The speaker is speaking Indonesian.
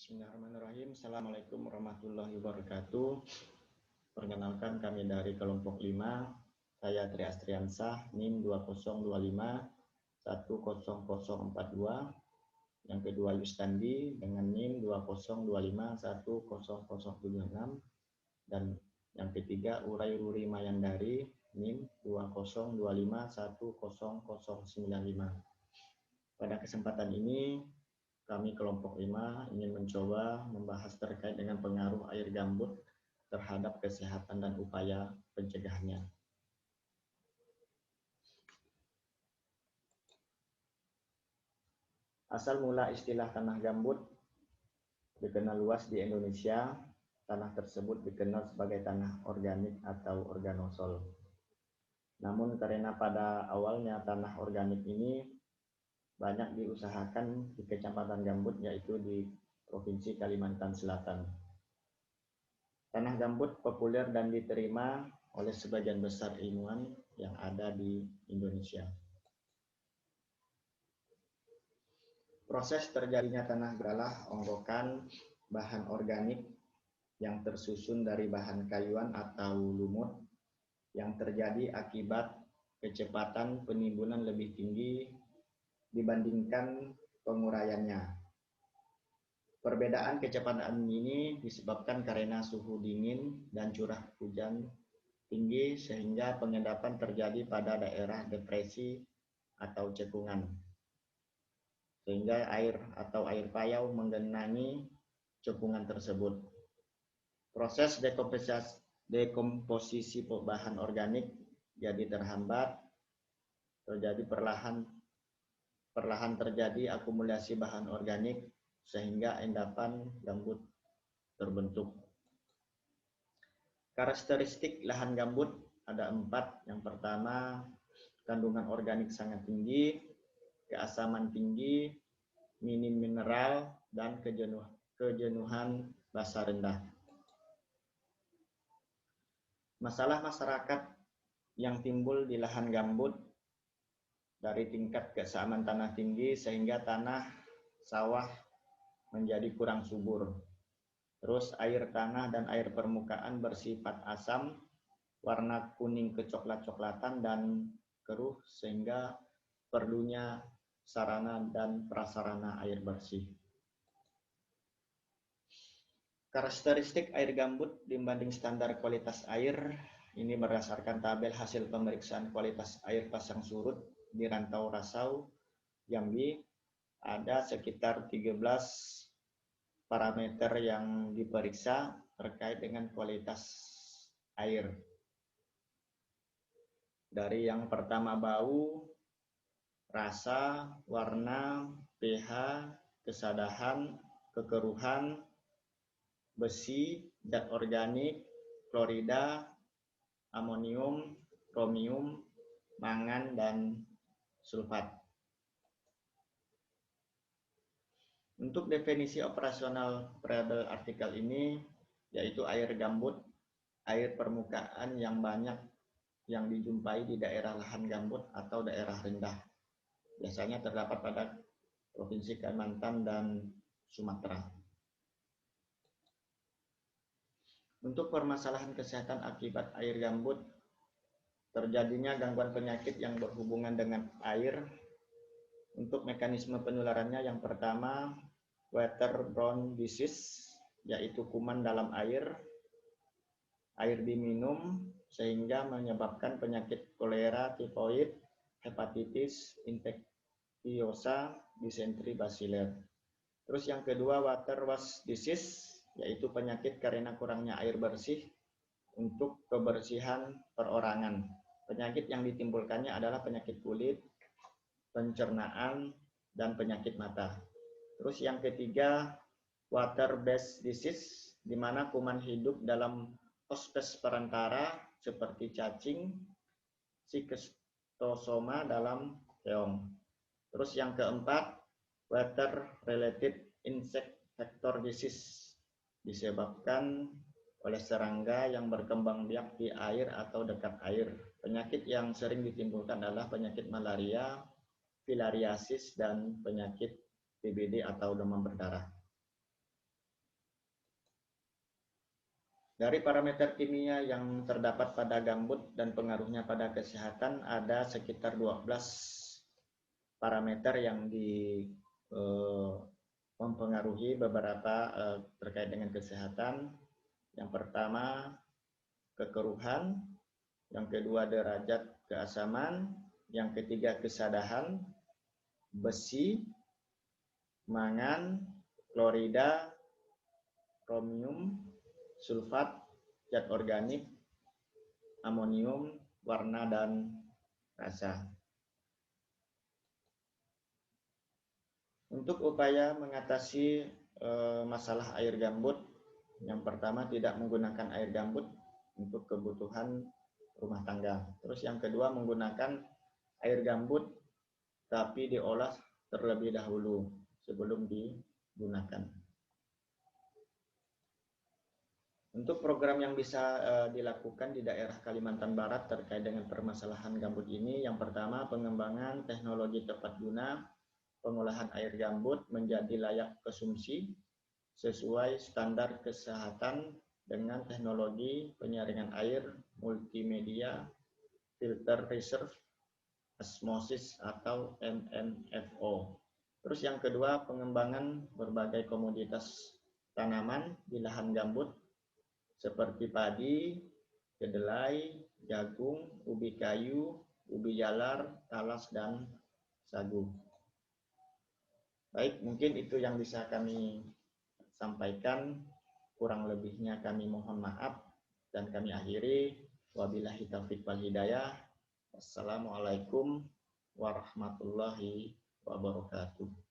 Bismillahirrahmanirrahim. Assalamualaikum warahmatullahi wabarakatuh. Perkenalkan, kami dari kelompok 5. Saya Tri Astriansah, NIM 2025100042. Yang kedua Yustandi dengan NIM 2025100076. Dan yang ketiga Urai Ruri Mayandari, NIM 2025100095. Pada kesempatan ini kami kelompok 5 ingin mencoba membahas terkait dengan pengaruh air gambut terhadap kesehatan dan upaya pencegahannya. Asal mula istilah tanah gambut dikenal luas di Indonesia. Tanah tersebut dikenal sebagai tanah organik atau organosol. Namun karena pada awalnya tanah organik ini banyak diusahakan di Kecamatan Gambut, yaitu di Provinsi Kalimantan Selatan. Tanah gambut populer dan diterima oleh sebagian besar ilmuwan yang ada di Indonesia. Proses terjadinya tanah adalah onggokan bahan organik yang tersusun dari bahan kayuan atau lumut yang terjadi akibat kecepatan penimbunan lebih tinggi dibandingkan penguraiannya. Perbedaan kecepatan ini disebabkan karena suhu dingin dan curah hujan tinggi sehingga pengendapan terjadi pada daerah depresi atau cekungan. Sehingga air atau air payau menggenangi cekungan tersebut. Proses dekomposisi bahan organik jadi terhambat, terjadi perlahan terjadi akumulasi bahan organik sehingga endapan gambut terbentuk. Karakteristik lahan gambut ada 4. Yang pertama, kandungan organik sangat tinggi, keasaman tinggi, minim mineral, dan kejenuhan basa rendah. Masalah masyarakat yang timbul di lahan gambut dari tingkat keasaman tanah tinggi sehingga tanah sawah menjadi kurang subur. Terus air tanah dan air permukaan bersifat asam, warna kuning kecoklat-coklatan dan keruh sehingga perlunya sarana dan prasarana air bersih. Karakteristik air gambut dibanding standar kualitas air ini berdasarkan tabel hasil pemeriksaan kualitas air pasang surut di Rantau Rasau, Jambi. Ada sekitar 13 parameter yang diperiksa terkait dengan kualitas air. Dari yang pertama bau, rasa, warna, pH, kesadahan, kekeruhan, besi, zat organik, klorida, amonium, kromium, mangan, dan sulfat. Untuk definisi operasional variabel artikel ini yaitu air gambut, air permukaan yang banyak yang dijumpai di daerah lahan gambut atau daerah rendah. Biasanya terdapat pada Provinsi Kalimantan dan Sumatera. Untuk permasalahan kesehatan akibat air gambut, terjadinya gangguan penyakit yang berhubungan dengan air. Untuk mekanisme penularannya, yang pertama waterborne disease, yaitu kuman dalam air diminum sehingga menyebabkan penyakit kolera, tifoid, hepatitis, infektiosa, disentri, basiler. Terus yang kedua waterwash disease, yaitu penyakit karena kurangnya air bersih untuk kebersihan perorangan. Penyakit yang ditimbulkannya adalah penyakit kulit, pencernaan, dan penyakit mata. Terus yang ketiga, water-based disease, di mana kuman hidup dalam hospes perantara seperti cacing, schistosoma dalam keong. Terus yang keempat, water-related insect vector disease, disebabkan oleh serangga yang berkembang biak di air atau dekat air. Penyakit yang sering ditimbulkan adalah penyakit malaria, filariasis, dan penyakit TBD atau demam berdarah. Dari parameter kimia yang terdapat pada gambut dan pengaruhnya pada kesehatan ada sekitar 12 parameter yang mempengaruhi beberapa terkait dengan kesehatan. Yang pertama kekeruhan, yang kedua derajat keasaman, yang ketiga kesadahan, besi, mangan, klorida, kromium, sulfat, zat organik, amonium, warna, dan rasa. Untuk upaya mengatasi masalah air gambut, yang pertama tidak menggunakan air gambut untuk kebutuhan rumah tangga. Terus yang kedua menggunakan air gambut tapi diolah terlebih dahulu sebelum digunakan. Untuk program yang bisa dilakukan di daerah Kalimantan Barat terkait dengan permasalahan gambut ini, yang pertama pengembangan teknologi tepat guna pengolahan air gambut menjadi layak konsumsi sesuai standar kesehatan dengan teknologi penyaringan air multimedia, filter reserve, osmosis atau MNFO. Terus yang kedua pengembangan berbagai komoditas tanaman di lahan gambut seperti padi, kedelai, jagung, ubi kayu, ubi jalar, talas, dan sagu. Baik, mungkin itu yang bisa kami sampaikan. Kurang lebihnya kami mohon maaf dan kami akhiri. Wabillahi taufiq wal hidayah. Wassalamualaikum warahmatullahi wabarakatuh.